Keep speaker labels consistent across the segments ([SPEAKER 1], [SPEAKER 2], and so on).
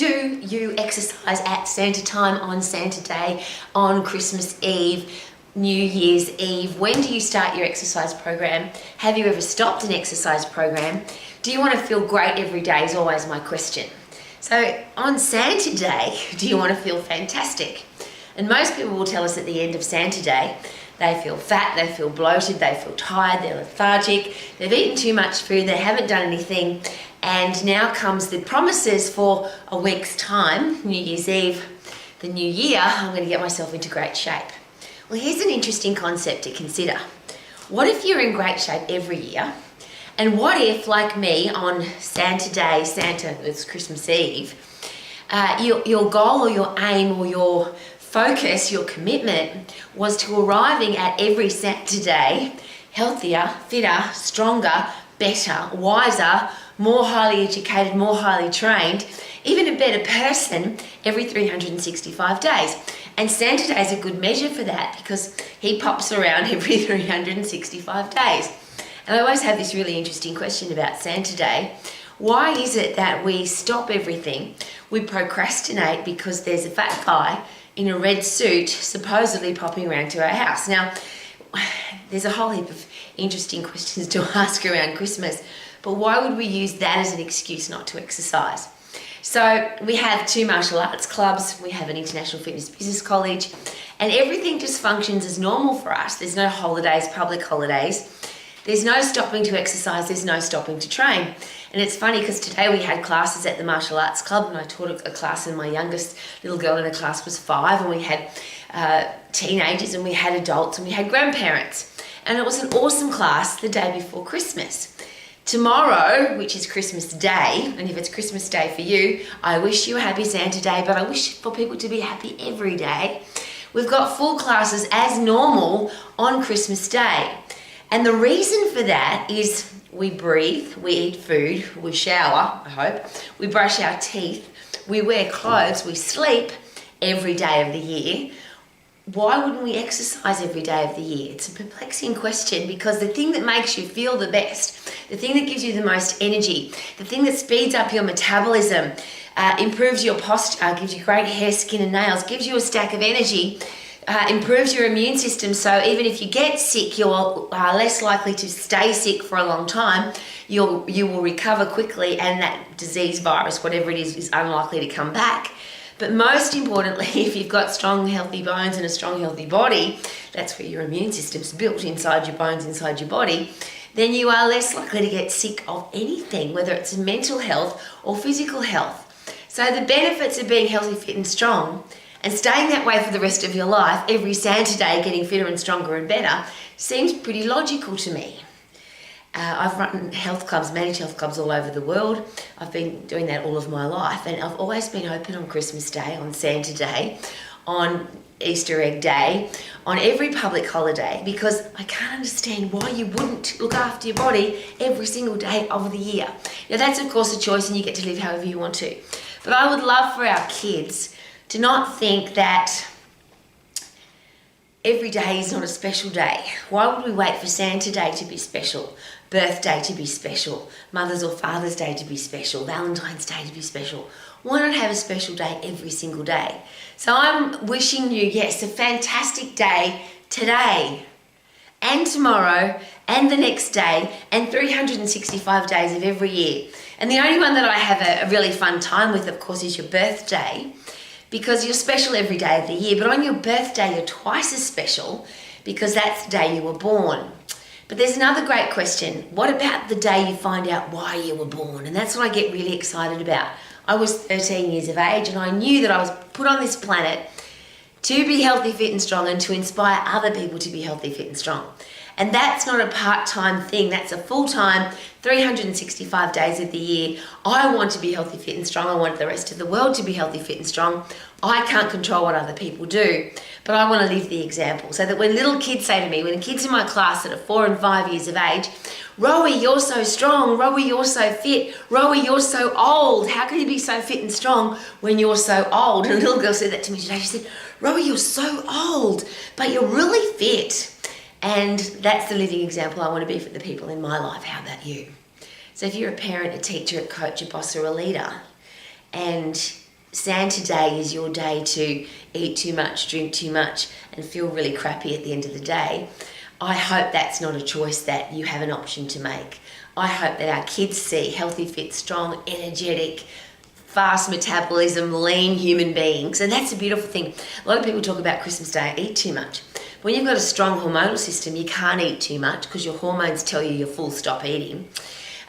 [SPEAKER 1] Do you exercise at Santa time, on Santa Day, on Christmas Eve, New Year's Eve? When do you start your exercise program? Have you ever stopped an exercise program? Do you want to feel great every day is always my question. So on Santa Day, do you want to feel fantastic? And most people will tell us at the end of Santa Day, they feel fat, they feel bloated, they feel tired, they're lethargic, they've eaten too much food, they haven't done anything, and now comes the promises for a week's time, New Year's Eve, the new year, I'm going to get myself into great shape. Well, here's an interesting concept to consider. What if you're in great shape every year? And what if, like me, on Santa Day, it's Christmas Eve, your goal or your aim or your focus, your commitment was to arriving at every Santa Day healthier, fitter, stronger, better, wiser, more highly educated, more highly trained, even a better person every 365 days. And Santa Day is a good measure for that because he pops around every 365 days. And I always have this really interesting question about Santa Day. Why is it that we stop everything? We procrastinate because there's a fat guy in a red suit supposedly popping around to our house. Now, there's a whole heap of interesting questions to ask around Christmas, but why would we use that as an excuse not to exercise? So we have 2 martial arts clubs, we have an international fitness business college, and everything just functions as normal for us. There's no holidays, public holidays. There's no stopping to exercise, there's no stopping to train. And it's funny because today we had classes at the martial arts club and I taught a class and my youngest little girl in the class was 5 and we had teenagers and we had adults and we had grandparents. And it was an awesome class the day before Christmas. Tomorrow, which is Christmas Day, and if it's Christmas Day for you, I wish you a happy Santa Day, but I wish for people to be happy every day. We've got full classes as normal on Christmas Day. And the reason for that is we breathe, we eat food, we shower, I hope, we brush our teeth, we wear clothes, we sleep every day of the year. Why wouldn't we exercise every day of the year? It's a perplexing question because the thing that makes you feel the best, the thing that gives you the most energy, the thing that speeds up your metabolism, improves your posture, gives you great hair, skin and nails, gives you a stack of energy, improves your immune system, so even if you get sick, you're less likely to stay sick for a long time. You will recover quickly and that disease, virus, whatever it is unlikely to come back. But most importantly, if you've got strong, healthy bones and a strong, healthy body, that's where your immune system's built, inside your bones, inside your body, then you are less likely to get sick of anything, whether it's mental health or physical health. So the benefits of being healthy, fit and strong and staying that way for the rest of your life, every Santa Day getting fitter and stronger and better, seems pretty logical to me. I've run health clubs, managed health clubs all over the world. I've been doing that all of my life and I've always been open on Christmas Day, on Santa Day, on Easter egg day, on every public holiday because I can't understand why you wouldn't look after your body every single day of the year. Now that's of course a choice and you get to live however you want to. But I would love for our kids to not think that every day is not a special day. Why would we wait for Santa Day to be special, birthday to be special, Mother's or Father's Day to be special, Valentine's Day to be special? Why not have a special day every single day? So I'm wishing you, yes, a fantastic day today and tomorrow and the next day and 365 days of every year. And the only one that I have a really fun time with, of course, is your birthday, because you're special every day of the year, but on your birthday you're twice as special because that's the day you were born. But there's another great question. What about the day you find out why you were born? And that's what I get really excited about. I was 13 years of age and I knew that I was put on this planet to be healthy, fit and strong and to inspire other people to be healthy, fit and strong. And that's not a part-time thing, that's a full-time, 365 days of the year. I want to be healthy, fit and strong. I want the rest of the world to be healthy, fit and strong. I can't control what other people do, but I want to live the example. So that when little kids say to me, when kids in my class that are 4 and 5 years of age, Rowie, you're so strong, Rowie, you're so fit, Rowie, you're so old. How can you be so fit and strong when you're so old? And a little girl said that to me today. She said, Rowie, you're so old, but you're really fit. And that's the living example I want to be for the people in my life. How about you? So if you're a parent, a teacher, a coach, a boss or a leader, and Santa Day is your day to eat too much, drink too much, and feel really crappy at the end of the day, I hope that's not a choice that you have an option to make. I hope that our kids see healthy, fit, strong, energetic, fast metabolism, lean human beings. And that's a beautiful thing. A lot of people talk about Christmas Day, eat too much. When you've got a strong hormonal system, you can't eat too much because your hormones tell you you're full stop eating.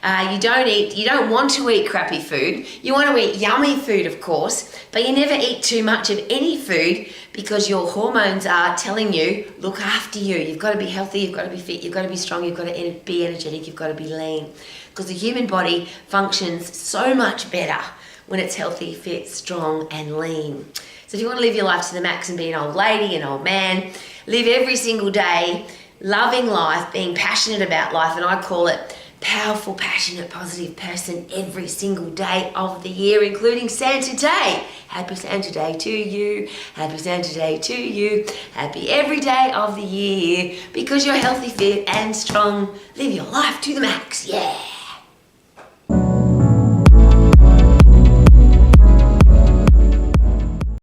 [SPEAKER 1] You don't want to eat crappy food. You want to eat yummy food, of course, but you never eat too much of any food because your hormones are telling you, look after you. You've got to be healthy, you've got to be fit, you've got to be strong, you've got to be energetic, you've got to be lean. Because the human body functions so much better when it's healthy, fit, strong, and lean. So if you want to live your life to the max and be an old lady, an old man, live every single day, loving life, being passionate about life, and I call it powerful, passionate, positive person every single day of the year, including Santa Day. Happy Santa Day to you. Happy Santa Day to you. Happy every day of the year because you're healthy, fit, and strong. Live your life to the max. Yeah.